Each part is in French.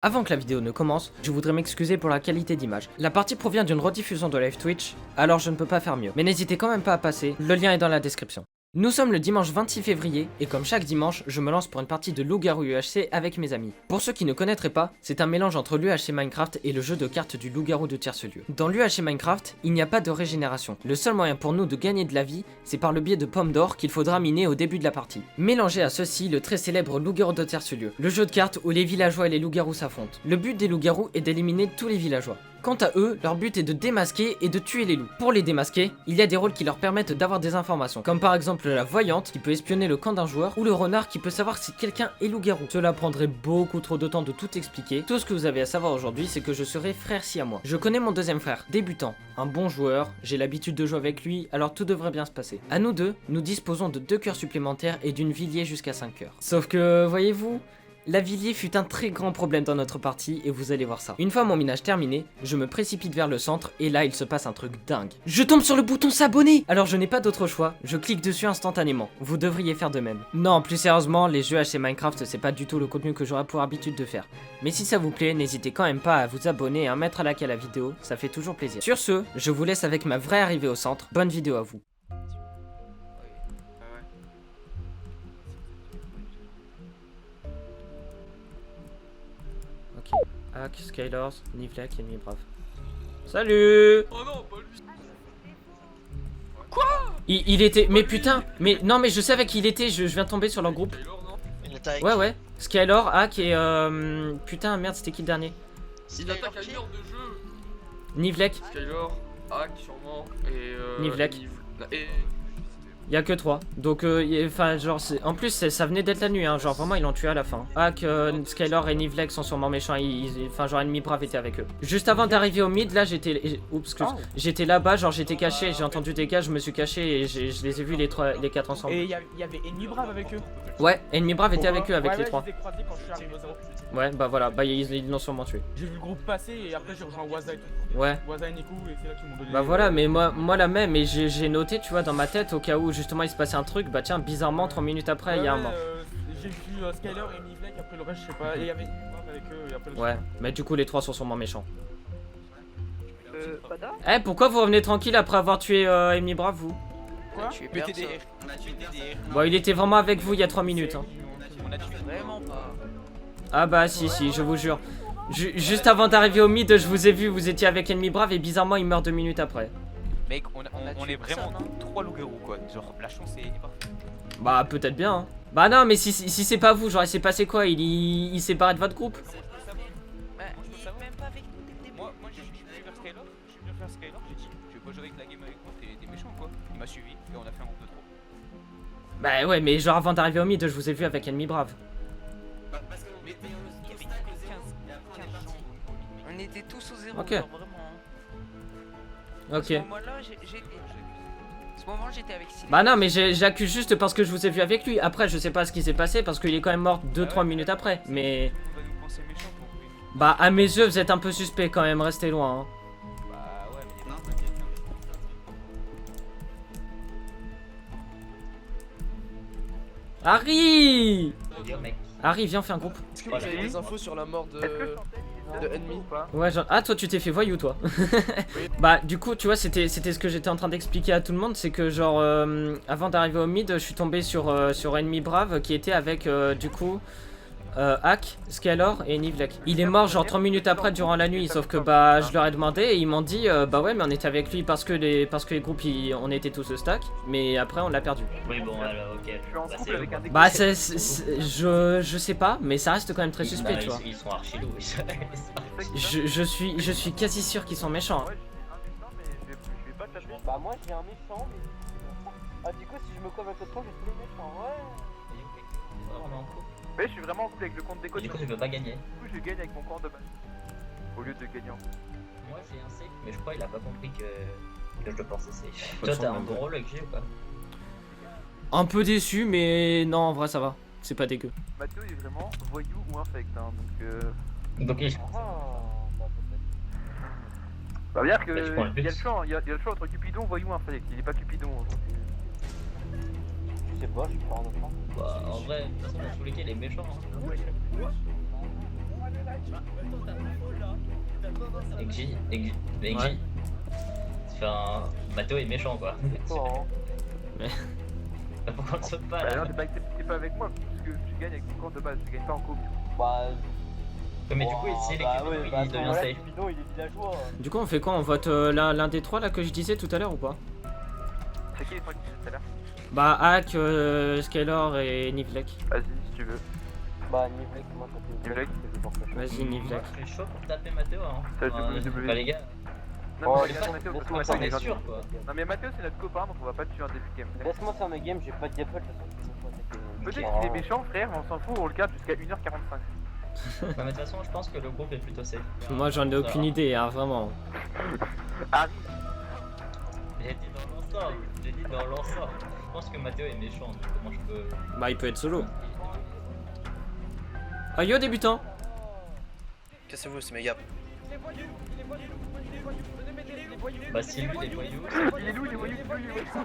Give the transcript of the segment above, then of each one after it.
Avant que la vidéo ne commence, je voudrais m'excuser pour la qualité d'image. La partie provient d'une rediffusion de live Twitch, alors je ne peux pas faire mieux. Mais n'hésitez quand même pas à passer, le lien est dans la description. Nous sommes le dimanche 26 février, et comme chaque dimanche, je me lance pour une partie de Loup-Garou UHC avec mes amis. Pour ceux qui ne connaîtraient pas, c'est un mélange entre l'UHC Minecraft et le jeu de cartes du Loup-Garou de Tierce-Lieu. Dans l'UHC Minecraft, il n'y a pas de régénération. Le seul moyen pour nous de gagner de la vie, c'est par le biais de pommes d'or qu'il faudra miner au début de la partie. Mélangez à ceci le très célèbre Loup-Garou de Tierce-Lieu, le jeu de cartes où les villageois et les loups-garous s'affrontent. Le but des loups-garous est d'éliminer tous les villageois. Quant à eux, leur but est de démasquer et de tuer les loups. Pour les démasquer, il y a des rôles qui leur permettent d'avoir des informations, comme par exemple la voyante qui peut espionner le camp d'un joueur, ou le renard qui peut savoir si quelqu'un est loup-garou. Cela prendrait beaucoup trop de temps de tout expliquer. Tout ce que vous avez à savoir aujourd'hui, c'est que je serai frère siamois. Je connais mon deuxième frère, débutant, un bon joueur, j'ai l'habitude de jouer avec lui, alors tout devrait bien se passer. À nous deux, nous disposons de 2 cœurs supplémentaires et d'une villiers jusqu'à 5 cœurs. Sauf que, voyez-vous, la villiers fut un très grand problème dans notre partie et vous allez voir ça. Une fois mon minage terminé, je me précipite vers le centre et là il se passe un truc dingue. Je tombe sur le bouton s'abonner. Alors je n'ai pas d'autre choix, je clique dessus instantanément. Vous devriez faire de même. Non, plus sérieusement, les jeux HC Minecraft c'est pas du tout le contenu que j'aurais pour habitude de faire. Mais si ça vous plaît, n'hésitez quand même pas à vous abonner et à mettre un like à la vidéo, ça fait toujours plaisir. Sur ce, je vous laisse avec ma vraie arrivée au centre. Bonne vidéo à vous. Ok, Hack, Skylors, Niflek, ennemi brave. Salut. Oh non, pas lui. Il était... Mais putain. Mais non mais je savais qui il était, je viens de tomber sur leur groupe. Taylor, non? Il attaque. Ouais. Skylor, Hack et putain merde c'était qui le dernier? Il attaque à une heure de jeu. Niflek. Skylor, Hack sûrement, et Nivlek. Et... Y'a que 3. Donc enfin genre en plus ça venait d'être la nuit hein, genre vraiment ils l'ont tué à la fin. Hack, Skylor et Nivlek sont sûrement méchants, enfin genre ennemi brave était avec eux. Juste avant d'arriver au mid là j'étais... Oups excuse. J'étais là-bas, genre j'étais caché, j'ai entendu des gars, je me suis caché et je les ai vus les 4 ensemble. Et il y avait ennemi brave avec eux. Ouais, ennemi brave était avec eux avec les 3. Je les ai croisés quand je suis arrivé au 0. Ouais bah voilà, bah ils l'ont sûrement tué. J'ai vu le groupe passer et après j'ai rejoint Waza et tout. Ouais. Waza et Nico et c'est là qu'ils m'ont donné. Bah voilà, mais moi la même, et j'ai noté, tu vois, dans ma tête, au cas où justement il se passait un truc, bah tiens, bizarrement, 3 minutes après, il y a un mort. J'ai vu Skyler et Nivlek, après le reste, je sais pas, et il y avait ennemi brave avec eux, et après le Ouais, mais du coup, les 3 sont sûrement méchants. Pada. Eh, pourquoi vous revenez tranquille après avoir tué Ennemi Brave, vous? Quoi? Mais TDR. On a tué TDR. Bon, il était vraiment avec vous il y a 3 minutes. Hein. On a tué vraiment pas. Ah bah si, je vous jure. Juste avant d'arriver au mid, je vous ai vu, vous étiez avec Ennemi Brave, et bizarrement, il meurt 2 minutes après. Mec, on est vraiment 3 loups-garous quoi. Genre, la chance est parfaite. Bah, peut-être bien, hein. Bah non, mais si c'est pas vous, genre, il s'est passé quoi? Il s'est barré de votre groupe? Même pas avec nous dès le début. Moi, je suis venu vers Skylor, j'ai dit, tu veux pas jouer avec la game avec moi, t'es méchant quoi. Il m'a suivi et on a fait un groupe de 3. Bah ouais, mais genre, avant d'arriver au mid, je vous ai vu avec Ennemi Brave. On était tous au 0. Ok. Genre, vraiment. À ce Ok. moment-là, à ce moment, j'étais avec Sylvie. Bah non, mais j'accuse juste parce que je vous ai vu avec lui. Après, je sais pas ce qui s'est passé parce qu'il est quand même mort 2-3 minutes après. Mais On va nous penser méchants pour lui. bah à mes yeux, vous êtes un peu suspect quand même. Restez loin. Hein. Bah ouais, mais non. Harry, Harry, viens, on fait un groupe. Est-ce que vous avez des infos sur la mort de Enemy? Ouais, genre... Ah, toi, tu t'es fait voyou, toi. Bah, du coup, tu vois, c'était ce que j'étais en train d'expliquer à tout le monde. C'est que, genre, avant d'arriver au mid, je suis tombé sur Ennemi Brave qui était avec, du coup, Hack, Skylor et Nivlek. Il est mort, genre, 3 minutes après durant la nuit. Sauf que, bah, je leur ai demandé et ils m'ont dit, bah ouais, mais on était avec lui parce que les groupes, on était tous au stack. Mais après, on l'a perdu. Oui, bon, alors, ok. Bah, je sais pas, mais ça reste quand même très suspect, tu vois. Ils sont archi loups. Je suis quasi sûr qu'ils sont méchants. Hein. Bah moi j'ai un méchant mais... Ah du coup si je me colle avec le tronc j'ai tous les méchants, ouais. Mais je suis vraiment en couple avec le compte déco. du coup, tu peux pas gagner. Du coup je gagne avec mon compte de base. Au lieu de gagner en couple. Moi, j'ai un sec, mais je crois qu'il a pas compris que je le pensais safe. Toi, t'as un bon rôle avec G ou pas? Un peu déçu, mais non, en vrai ça va. C'est pas dégueu. Mathieu est vraiment voyou ou infect, hein, Donc, il... Bah bien que Bah, tu prends le il y a plus. le choix entre Cupidon, voyou, infect. Il est pas Cupidon aujourd'hui. Je sais pas, je suis pas en enfant. Bah, en vrai, de toute façon, dans tous les cas, il est méchant. Hein. Exi. Ouais. Enfin, Mathéo est méchant quoi. Toi, Mais Bah, pourquoi on ne saute pas Bah là? non, t'es pas avec moi, parce que tu gagnes avec ton camp de base, tu gagnes pas en couple. bah. Mais du coup, ici, l'équipe bah ouais, il bah, devient voilà, safe. Bidon, il est villageois. du coup, on fait quoi? On vote l'un des trois là que je disais tout à l'heure ou pas? C'est qui les trois qui disent tout à l'heure? Bah, Hack, Skylar et Nivlek. Vas-y, si tu veux. Bah, Nivlek, moi, ça fait Nivlek. Vas-y, Nivlek. Moi, je suis chaud pour taper Mathéo. Hein. Ça, Enfin, bah, les gars, Non, Oh, mais regarde Mathéo, parce que Mathéo, il est on est gentil. sûr quoi. Non, mais Mathéo, c'est notre copain, donc on va pas te tuer en début de game. Laisse-moi faire mes games, j'ai pas de diapol, de toute façon. Peut-être qu'il est méchant, frère, mais on s'en fout, on le garde jusqu'à 1h45. Bah, mais de toute façon, je pense que le groupe est plutôt safe. Moi, j'en ai aucune idée, hein, vraiment. Arrive. J'ai dit dans l'ensemble. Je pense que Mathéo est méchant, donc comment je peux. Bah, il peut être solo. Ah, yo, débutant. Cassez-vous, c'est méga. Bah, si lui, les voyous, Il est où, il est voyou,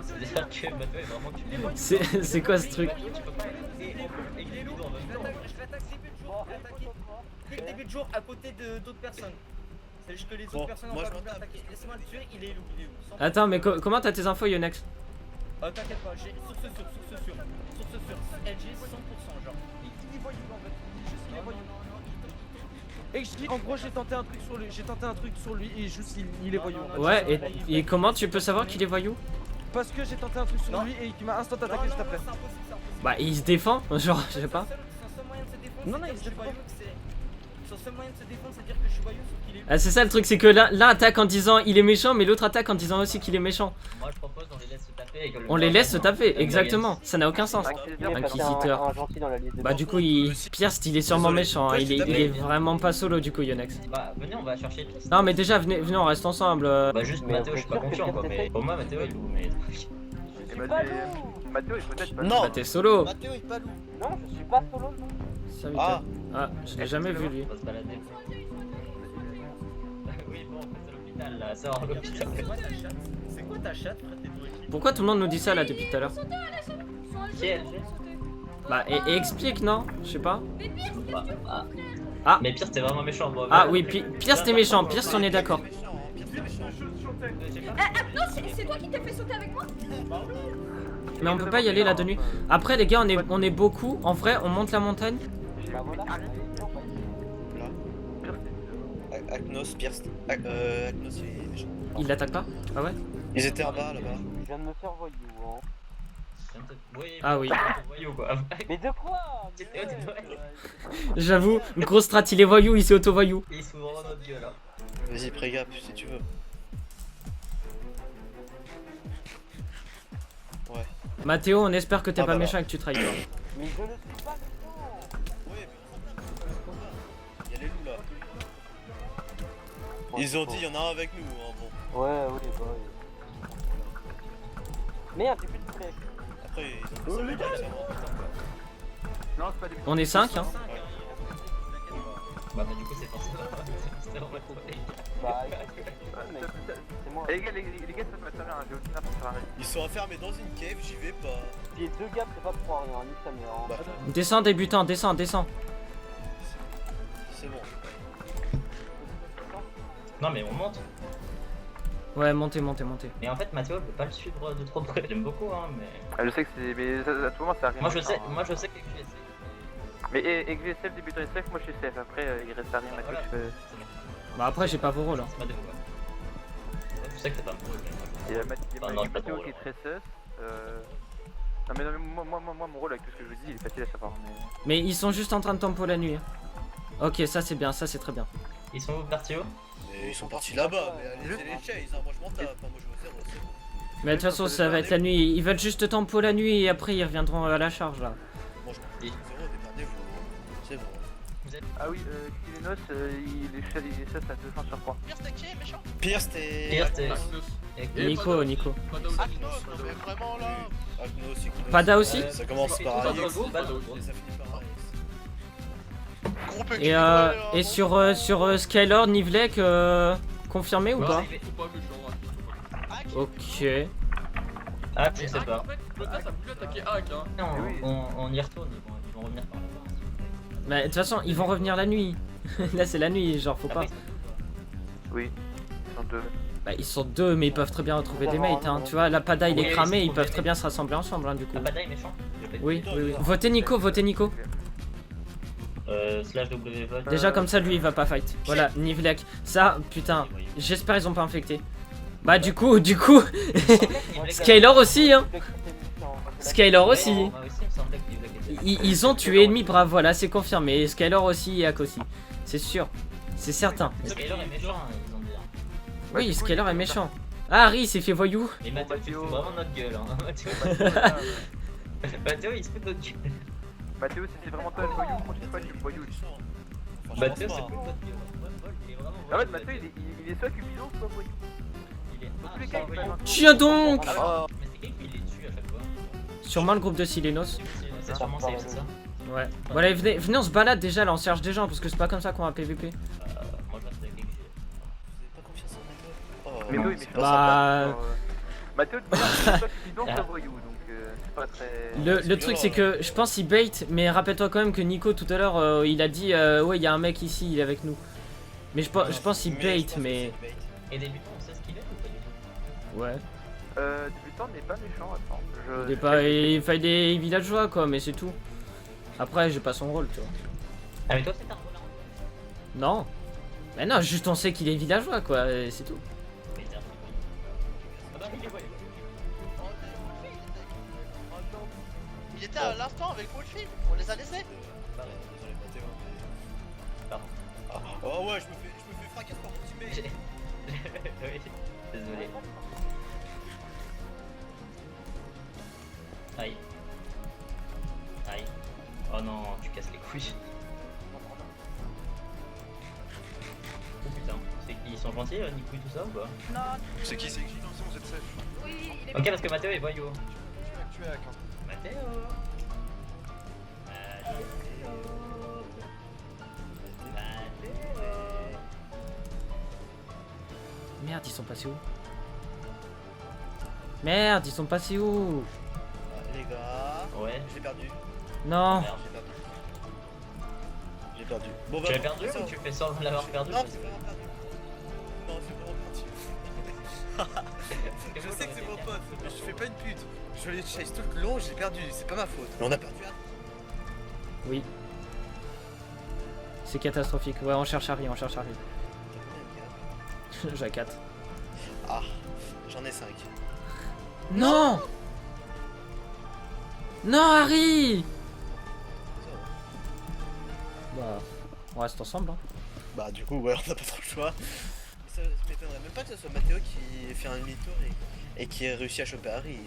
c'est-à-dire que Mathéo est vraiment tué. C'est quoi ce truc? Tu peux pas aider les bidons en même temps. Je l'attaque dès le début de jour à côté d'autres personnes. C'est juste que les autres personnes n'ont pas pu l'attaquer. Laissez-moi le tuer, il est où? Attends, mais comment t'as tes infos, Yonex? T'inquiète pas, j'ai sur ce sur, LG 100% genre. Il est voyou en fait. Juste il est voyou. Et je dis en gros j'ai tenté un truc sur lui et juste il est voyou. Ouais, et comment tu peux savoir qu'il est voyou? Parce que j'ai tenté un truc sur lui et qu'il m'a instant attaqué juste après. C'est impossible, c'est impossible. Bah, il se défend, genre, je sais pas. Son seul moyen de se défendre, Non, c'est il dire se que je suis défend voyou, son seul moyen de se défendre, c'est dire que je suis voyou, sauf qu'il est. Ah, c'est ça le truc, c'est que l'un attaque en disant il est méchant, mais l'autre attaque en disant aussi qu'il est méchant. Moi, je propose on les laisse se taper et que le On les laisse se taper, exactement. Ça n'a aucun sens. Inquisiteur. Un gentil dans la liste de Bah, du coup, Pierce, il est sûrement méchant. Hein. Il est vraiment pas solo, du coup, Yonex. Bah, venez, on va chercher Pierce. Non, mais déjà, venez, on reste ensemble. Bah, juste Mais Mathéo, on je suis peut pas dire que confiant quoi, Pierce mais est pour moi, Mathéo il loue, mais. Mathéo est peut-être pas. Non. Bah, t'es solo. Mathéo est pas loup. Non, je suis pas solo, non. Ça, Ah. Ah, je l'ai jamais vu, lui. On va se balader. Oui, bon, c'est l'hôpital là, sors l'hôpital. C'est quoi ta chatte, frère? T'es doué. Pourquoi tout le monde nous dit ça, là, depuis tout à l'heure? Quel Bah, et explique, non? Je sais pas. Ah. Ah. Mais Pierce, t'es vraiment méchant, moi. Ah, oui, Pierce, t'es méchant. Pierce, on est d'accord. Non, c'est toi qui t'es fait sauter avec moi? Mais on peut pas y aller là de nuit. Après, les gars, on est beaucoup. En vrai, on monte la montagne. Bah voilà. Aknos, Pierce. Aknos, il est méchant. Il l'attaque pas? Ah ouais? Ils étaient en bas là-bas. Je viens de me faire voyou, hein. Ah oui. Voyou quoi. Mais de quoi? J'avoue, gros strat, il est voyou, il s'est auto-voyou. Il s'ouvre dans notre gueule là. Vas-y, prégap si tu veux. Ouais. Mathéo, on espère que t'es Ah pas bah méchant et que tu trahis pas. Mais je ne suis pas méchant. Ouais, mais il y a les loups là. Ils ont dit, il y en a un avec nous, hein, bon. Ouais, oui, bah oui. Merde, j'ai plus de flèche. Après, ils ont fait ça avec nous, Non, c'est pas des. On est 5, hein. Bah, du coup, c'est forcément. C'était vraiment trop. Bah, c'est moi. Eh, les gars, ça peut servir, hein, j'ai aucune info sur la règle. Ils sont enfermés dans une cave, j'y vais pas. Si les deux gars, c'est pas pour rien, ni sa mère. Bah, Descends, débutant, descends. c'est bon. Non, mais on monte. Ouais, montez. Mais en fait, Mathéo peut pas le suivre de trop près. J'aime beaucoup, hein, mais. Ah, je sais que c'est. Mais à tout moment, ça arrive. Moi, je sais que je sais. Mais et que GSF débutant SF, moi je suis SF. Après, il reste à rien, Mathieu. Voilà. Je fais. C'est bon. Bah après, j'ai pas vos rôles. Hein. C'est Mathéo, quoi. Je sais que t'es pas mon rôle. Il y a Mathéo drôle, qui est très sus. Non, mais moi, mon rôle avec tout ce que je vous dis, il est facile à savoir. Mais ils sont juste en train de tempo la nuit. Hein. Ok, ça c'est bien, ça c'est très bien. Ils sont où, Bertio? Mais ils sont partis là-bas, mais allez, les chase, hein, moi je m'en tape, hein, moi je veux 0, c'est bon. Mais de toute façon, ça va être la nuit. Ils veulent juste tempo la nuit et après ils reviendront à la charge là. Moi je m'en tape 0, démerdez-vous, c'est bon. Ah oui, Kylenos, il est sus à 200 sur 3. Pierce, t'es. Pierce, t'es. Nico. Aknos, mais vraiment là. Aknos, Iknos. Pada aussi? Ça commence par Alex, Pada et ça finit par Alex. Et sur Skylar, Nivlek, confirmé ou pas? Ils sont pas méchants, hein. Ok. Ah, je sais pas. En fait, Clotas a voulu attaquer Hack, hein. Non, on y retourne, ils vont revenir par là. Mais de toute façon, ils vont revenir la nuit. Là c'est la nuit, genre faut pas. Oui, ils sont deux. Bah ils sont deux mais ils peuvent très bien retrouver des mates hein. Tu vois, la Pada il est Oui, cramé, ils ils sont peuvent des très bien se rassembler ensemble hein, du coup. Ah, Pada est méchant. Oui, oui, oui. Votez Nico, votez Nico. Slash W vote. Déjà comme ça lui il va pas fight. Voilà, Nivlek. Ça, putain, j'espère ils ont pas infecté. Bah du coup, Skylar aussi hein. Skylar aussi. Moi aussi, il me semblait que Nivlek était- Ils ont tué ennemi brave, voilà, c'est confirmé. Et Skylar aussi et Ak aussi. C'est sûr, c'est certain. Mais Skylar est méchant, hein, ils ont dit. Hein. Oui, Skylar est méchant. Ah, Harry il s'est fait voyou. Et Mathéo, il se fout vraiment de notre gueule. Hein. Mathéo, il se fout de notre gueule. Mathéo, si c'est vraiment toi le voyou, continue pas, tu le voyou. Mathéo, c'est plus de notre gueule. Il est vraiment. En fait, Mathéo, il est soit Cupidon, soit voyou. Il est. Dans tous les cas, il va Tiens donc. Mais c'est qui les tue à chaque fois? Sûrement le groupe de Silenos. C'est sûrement safe, c'est ça? Ouais. Voilà, venez on se balade déjà là, on cherche des gens parce que c'est pas comme ça qu'on va PVP. Moi, je reste avec les XG. Pas confiance en Mathéo. Mais oui, mais c'est Bah. Mathéo, tu dis soit Cupidon, soit voyou, donc c'est pas très. Le truc c'est que je pense qu'il bait, mais rappelle-toi quand même que Nico tout à l'heure il a dit ouais il y a un mec ici, il est avec nous. Mais je pense qu'il bait mais. Et débutant, on sait ce qu'il est ou pas du tout? Ouais. Débutant n'est pas méchant, attends. Il fait des villageois quoi, mais c'est tout. Après j'ai pas son rôle tu vois. Ah, mais toi, c'est un rôle là. Non. Mais non, juste on sait qu'il est villageois quoi, et c'est tout. Mais c'est un truc. Ah bah, il est voyou. Il était à l'instant avec Wolfie, on les a laissés. Pardon. Oh ouais, je me fais fracasser par mon teammate. Oui, désolé. Aïe. Aïe. Oh non, tu casses les couilles. Oh putain, c'est qui? Ils sont gentils, Nico et tout ça ou pas? Non. C'est qui? C'est qui? Non, vous êtes safe. Oui, il est Ok, parce que Mathéo est voyou. Tu es à 15. Mathéo. Merde, ils sont passés où? Merde, ils sont passés où? Les gars. Ouais. J'ai perdu. Non. Merde. J'ai perdu. Bon, Tu l'as perdu ça. ou tu fais semblant de l'avoir perdu? Non, c'est vraiment perdu. Non, c'est vraiment perdu. Je sais que c'est mon pote, mais je fais pas une pute. Je les chase tout le long, j'ai perdu, c'est pas ma faute. Mais on a perdu à... Oui. C'est catastrophique. Ouais, on cherche Harry, on cherche Harry. J'ai 4. Ah, j'en ai 5. Non. Non, Harry. Bah, on reste ensemble. Hein. Bah, du coup, ouais, on a pas trop le choix. Ça m'étonnerait même pas que ce soit Mathéo qui fait un demi-tour et qui ait réussi à choper Harry.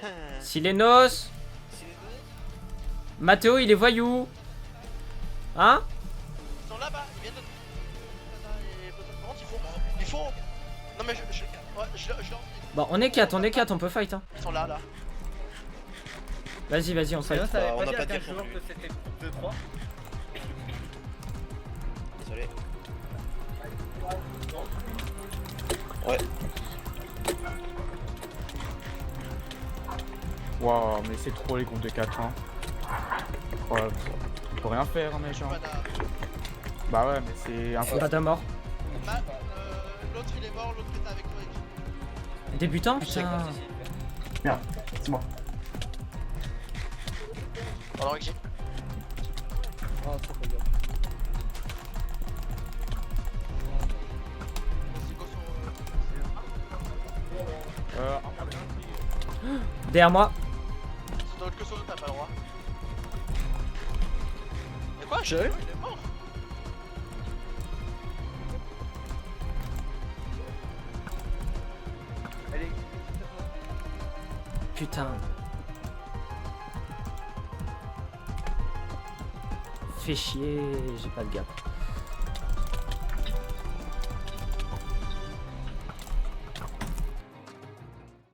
Hein. Silenos. Mathéo, il est voyou. Hein? Ils sont là-bas, ils viennent de... Il faut... Non mais je Bon, on est 4, on peut fight. Hein. Ils sont là. Vas-y, on fight. Ça avait on pas n'a dit pas à dit 4 non joueurs plus. que c'était 2-3. Désolé. Ouais. Waouh, mais c'est trop les groupes de 4 hein. Ouais, faut rien faire, mais genre. Bah ouais, mais c'est un peu. Pas de mort. L'autre il est mort, l'autre était avec toi. Débutant, putain. Merde, c'est moi. Alors, XG. Oh, trop pas bien. Derrière moi. C'est dans le que t'as pas le droit. Mais quoi? Il est mort. Allez. Putain. Fais chier, j'ai pas de gap.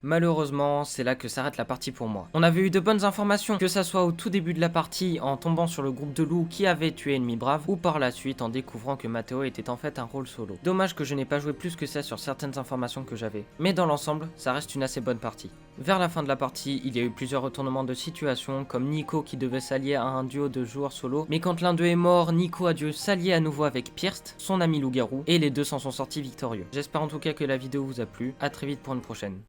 Malheureusement, c'est là que s'arrête la partie pour moi. On avait eu de bonnes informations, que ça soit au tout début de la partie en tombant sur le groupe de loups qui avait tué Ennemi Brave, ou par la suite en découvrant que Matteo était en fait un rôle solo. Dommage que je n'ai pas joué plus que ça sur certaines informations que j'avais. Mais dans l'ensemble, ça reste une assez bonne partie. Vers la fin de la partie, il y a eu plusieurs retournements de situation, comme Nico qui devait s'allier à un duo de joueurs solo, mais quand l'un d'eux est mort, Nico a dû s'allier à nouveau avec Pierst, son ami loup-garou, et les deux s'en sont sortis victorieux. J'espère en tout cas que la vidéo vous a plu, à très vite pour une prochaine.